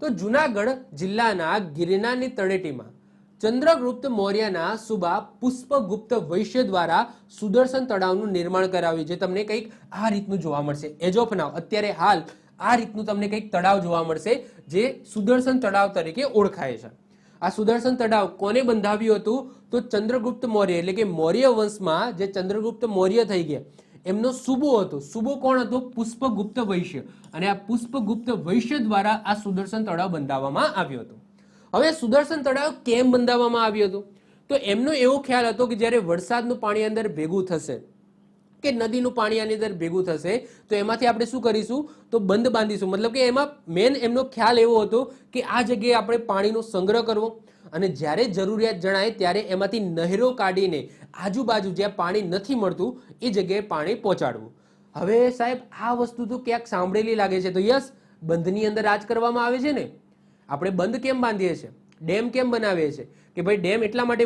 તો જૂનાગઢ જિલ્લાના ગિરનારની તળેટીમાં ચંદ્રગુપ્ત મૌર્યના સુબા પુષ્પગુપ્ત વૈશ્ય દ્વારા સુદર્શન તળાવનું નિર્માણ કરાવ્યું, જે તમને કંઈક આ રીતનું જોવા મળશે. એજ ઓફ નાવ અત્યારે હાલ આ રીતનું તમને કંઈક તળાવ જોવા મળશે, જે સુદર્શન તળાવ તરીકે ઓળખાય છે. આ સુદર્શન તળાવ કોને બંધાવ્યું હતું? તો ચંદ્રગુપ્ત મૌર્ય, એટલે કે મૌર્ય વંશમાં જે ચંદ્રગુપ્ત મૌર્ય થઈ ગયા એમનો સુબો હતો. સુબો કોણ હતો? પુષ્પગુપ્ત વૈશ્ય. અને આ પુષ્પગુપ્ત વૈશ્ય દ્વારા આ સુદર્શન તળાવ બંધાવવામાં આવ્યું હતું. હવે સુદર્શન તળાવ કેમ બંધાવવામાં આવ્યું હતું? તો એમનો એવો ખ્યાલ હતો કે જ્યારે વરસાદનું પાણી અંદર ભેગું થશે કે નદીનું પાણી આની અંદર ભેગું થશે તો એમાંથી આપણે શું કરીશું? તો બંધ બાંધીશું. મતલબ કે એમાં મેન એમનો ખ્યાલ એવો હતો કે આ જગ્યાએ આપણે પાણીનો સંગ્રહ કરવો અને જ્યારે જરૂરિયાત જણાય ત્યારે એમાંથી નહેરો કાઢીને આજુબાજુ જ્યાં પાણી નથી મળતું એ જગ્યાએ પાણી પહોંચાડવું. હવે સાહેબ આ વસ્તુ તો ક્યાંક સાંભળેલી લાગે છે. તો યસ, બંધની અંદર આ જ કરવામાં આવે છે ને. આપણે બંધ કેમ બાંધીએ છીએ? ડેમ કેમ બનાવીએ છીએ? કે ભાઈ ડેમ એટલા માટે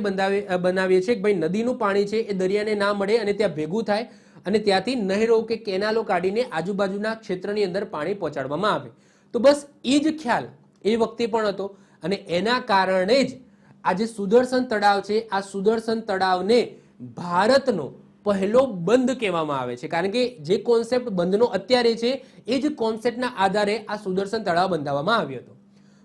બનાવીએ છીએ કે ભાઈ નદીનું પાણી છે એ દરિયાને ના મળે અને ત્યાં ભેગું થાય અને ત્યાંથી નહેરો કે કેનાલો કાઢીને આજુબાજુના ક્ષેત્રની અંદર પાણી પહોંચાડવામાં આવે. તો બસ એ જ ખ્યાલ એ વખતે પણ હતો અને એના કારણે જ આ જે સુદર્શન તળાવ છે આ સુદર્શન તળાવને ભારતનો પહેલો બંધ કહેવામાં આવે છે. કારણ કે જે કોન્સેપ્ટ બંધનો અત્યારે છે એ જ કોન્સેપ્ટના આધારે આ સુદર્શન તળાવ બંધાવવામાં આવ્યો હતો.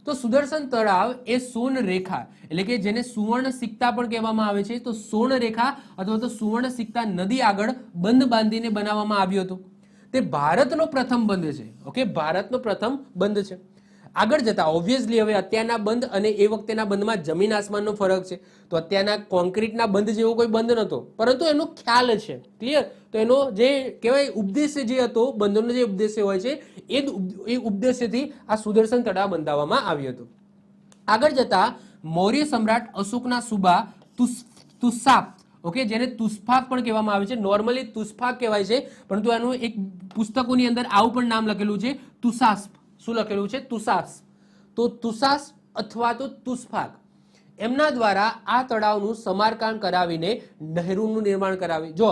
તો સુદર્શન તળાવ એ સોન રેખા, એટલે કે જેને સુવર્ણ સિક્કા પણ કહેવામાં આવે છે, તો સોન રેખા અથવા તો સુવર્ણ સિક્કા નદી આગળ બંધ બાંધીને બનાવવામાં આવ્યું હતું. તે ભારતનો પ્રથમ બંધ છે. ઓકે, ભારતનો પ્રથમ બંધ છે. આગળ જતા ઓબ્વિયસલી હવે અત્યારના બંધ અને એ વખતેના બંધમાં જમીન આસમાનનો ફરક છે. તો અત્યારના કોન્ક્રીટના બંધ જેવો કોઈ બંધ નહોતો, પરંતુ એનો ખ્યાલ છે. ક્લિયર? તો એનો જે કહેવાય ઉપદેશ્ય જે હતો, બંધનો જે ઉપદેશ્ય હોય છે એ ઉપદેશ્યથી આ સુદર્શન તળાવ બંધાવવામાં આવ્યું હતું. આગળ જતા મૌર્ય સમ્રાટ અશોકના સુબા તુષાપ, ઓકે, જેને તુષ્ફાક પણ કહેવામાં આવે છે. નોર્મલી તુષ્ફાક કહેવાય છે, પરંતુ એનું એક પુસ્તકોની અંદર આવું પણ નામ લખેલું છે, તુષાસ્પ. શું લખેલું છે? તુષાસ. તો તુષાસ અથવા તો તુષ્ફાક એમના દ્વારા આ તળાવનું સમારકામ કરાવીને નહેરોનું નિર્માણ કરાવી. જો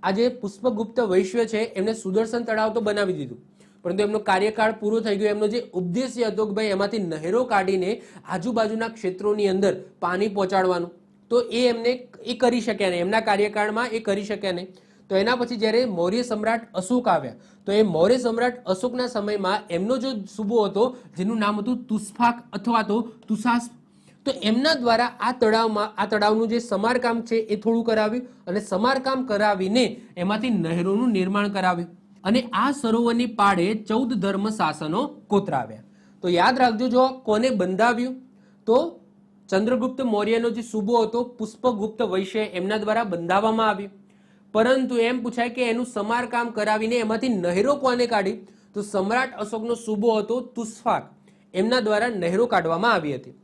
આજે પુષ્પગુપ્ત વૈશ્ય છે એમને સુદર્શન તળાવ તો બનાવી દીધું, પરંતુ એમનો કાર્યકાળ પૂરો થઈ ગયો. એમનો જે ઉદ્દેશ્ય હતો કે ભાઈ એમાંથી નહેરો કાઢીને આજુબાજુના ક્ષેત્રોની અંદર પાણી પહોંચાડવાનું, તો એ એમને એ કરી શક્યા નહીં. એમના કાર્યકાળમાં એ કરી શક્યા નહીં. તો એના પછી જ્યારે મૌર્ય સમ્રાટ અશોક આવ્યા તો એ મૌર્ય સમ્રાટ અશોકના સમયમાં એમનો જો સુબો હતો જેનું નામ હતું તુષ્ફાક અથવા તો તુષાસ, તો એમના દ્વારા આ તળાવનું જે સમારકામ છે એ થોડું કરાવ્યું અને સમારકામ કરાવીને એમાંથી નહેરોનું નિર્માણ કરાવ્યું અને આ સરોવરની પાળે 14 ધર્મ શાસનો કોતરાવ્યા. તો યાદ રાખજો, જો કોને બંધાવ્યું? તો ચંદ્રગુપ્ત મૌર્યનો જે સુબો હતો પુષ્પગુપ્ત વૈશ્ય એમના દ્વારા બંધાવવામાં આવ્યું. પરંતુ એમ પૂછાય કે એનું સમારકામ કરાવીને એમાંથી નહેરો કોને કાઢી? તો સમ્રાટ અશોકનો સુબો હતો તુષ્ફાક, એમના દ્વારા નહેરો કાઢવામાં આવી હતી.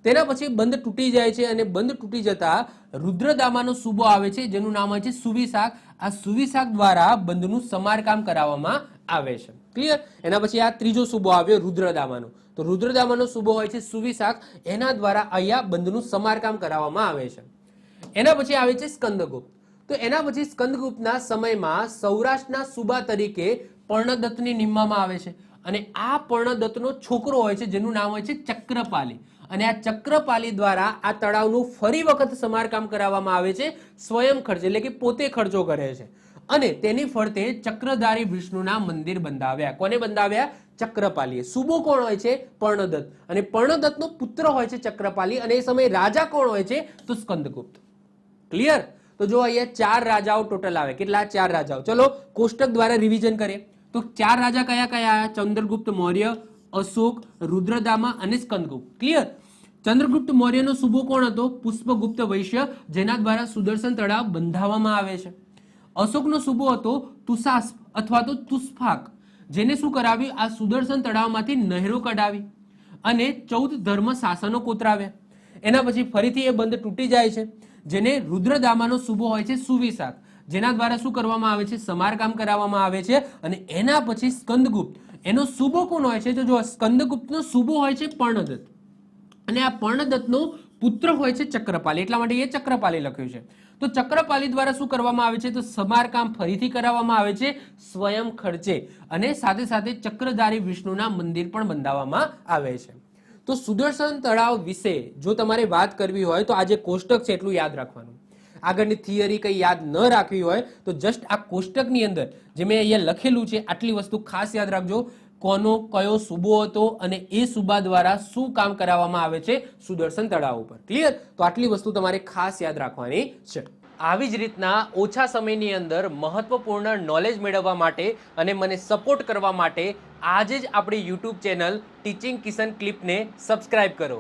તેના પછી બંધ તૂટી જાય છે અને બંધ તૂટી જતા રુદ્રદામાનો સુબો આવે છે જેનું નામ હોય છે સુવિશાક. આ સુવિશાક દ્વારા બંધનું સમારકામ કરાવવામાં આવે છે. ક્લિયર? એના પછી આ ત્રીજો સુબો આવ્યો રુદ્રદામાનો. તો રુદ્રદામાનો સુબો હોય છે સુવિશાક, એના દ્વારા અહીંયા બંધનું સમારકામ કરાવવામાં આવે છે. એના પછી આવે છે સ્કંદગુપ્ત. તો એના પછી સ્કંદગુપ્તના સમયમાં સૌરાષ્ટ્રના સુબા તરીકે પર્ણદત્તની નિમવામાં આવે છે અને આ પર્ણદત્તનો છોકરો હોય છે જેનું નામ હોય છે ચક્રપાલી. અને આ ચક્રપાલી દ્વારા આ તળાવનું ફરી વખત સમારકામ કરાવવામાં આવે છે સ્વયં ખર્ચ, એટલે કે પોતે ખર્ચો કરે છે અને તેની ફરતે ચક્રધારી વિષ્ણુના મંદિર બંધાવ્યા. કોને બંધાવ્યા? ચક્રપાલીએ. સુબો કોણ હોય છે? પર્ણદત્ત. અને પર્ણદત્તનો પુત્ર હોય છે ચક્રપાલી અને એ સમયે રાજા કોણ હોય છે? તો સ્કંદગુપ્ત. ક્લિયર? તો જો અહીંયા 4 રાજાઓ ટોટલ આવે. કેટલા? 4 રાજાઓ. ચલો કોષ્ટક દ્વારા રિવિઝન કરીએ. તો 4 રાજા કયા કયા? ચંદ્રગુપ્ત મૌર્ય, અશોક, રુદ્રદામા અને સ્કંદગુપ્ત. ક્લિયર? ચંદ્રગુપ્ત મૌર્યનો સુબો કોણ હતો? પુષ્પગુપ્ત વૈશ્ય, જેના દ્વારા સુદર્શન તળાવ બંધાવવામાં આવે છે. અશોકનો સુબો હતો તુષાસ અથવા તો તુષ્ફાક, જેને શું કરાવ્યું? આ સુદર્શન તળાવમાંથી નહેરો કઢાવી અને 14 ધર્મ શાસનો કોતરાવ્યા. એના પછી ફરીથી એ બંધ તૂટી જાય છે, જેને રુદ્રદામાનો સુબો હોય છે સુવિશાક, જેના દ્વારા શું કરવામાં આવે છે? સમારકામ કરાવવામાં આવે છે. અને એના પછી સ્કંદગુપ્ત, એનો સુબો કોણ હોય છે? તો જો સ્કંદગુપ્તનો સુબો હોય છે પર્ણદત્ત અને આ પર્ણદત્તનો પુત્ર હોય છે ચક્રપાલી, એટલા માટે એ ચક્રપાલી લખ્યું છે. તો ચક્રપાલી દ્વારા શું કરવામાં આવે છે? તો સમારકામ ફરીથી કરાવવામાં આવે છે સ્વયં ખર્ચે અને સાથે સાથે ચક્રધારી વિષ્ણુના મંદિર પણ બંધાવવામાં આવે છે. તો સુદર્શન તળાવ વિશે જો તમારે વાત કરવી હોય તો આ જે કોષ્ટક છે એટલું યાદ રાખવાનું. આગળની થિયરી કંઈ યાદ ન રાખવી હોય તો જસ્ટ આ કોષ્ટકની અંદર જે મેં અહીંયા લખેલું છે આટલી વસ્તુ ખાસ યાદ રાખજો. કોનો કયો સૂબો હતો અને એ સૂબા દ્વારા શું કામ કરાવવામાં આવે છે સુદર્શન તળાવ ઉપર. ક્લિયર? તો આટલી વસ્તુ તમારે ખાસ યાદ રાખવાની છે. આવી જ રીતના ઓછા સમયની અંદર મહત્વપૂર્ણ નોલેજ મેળવવા માટે અને મને સપોર્ટ કરવા માટે આજે જ આપણી યુટ્યુબ ચેનલ ટીચિંગ કિશન ક્લિપને સબસ્ક્રાઇબ કરો.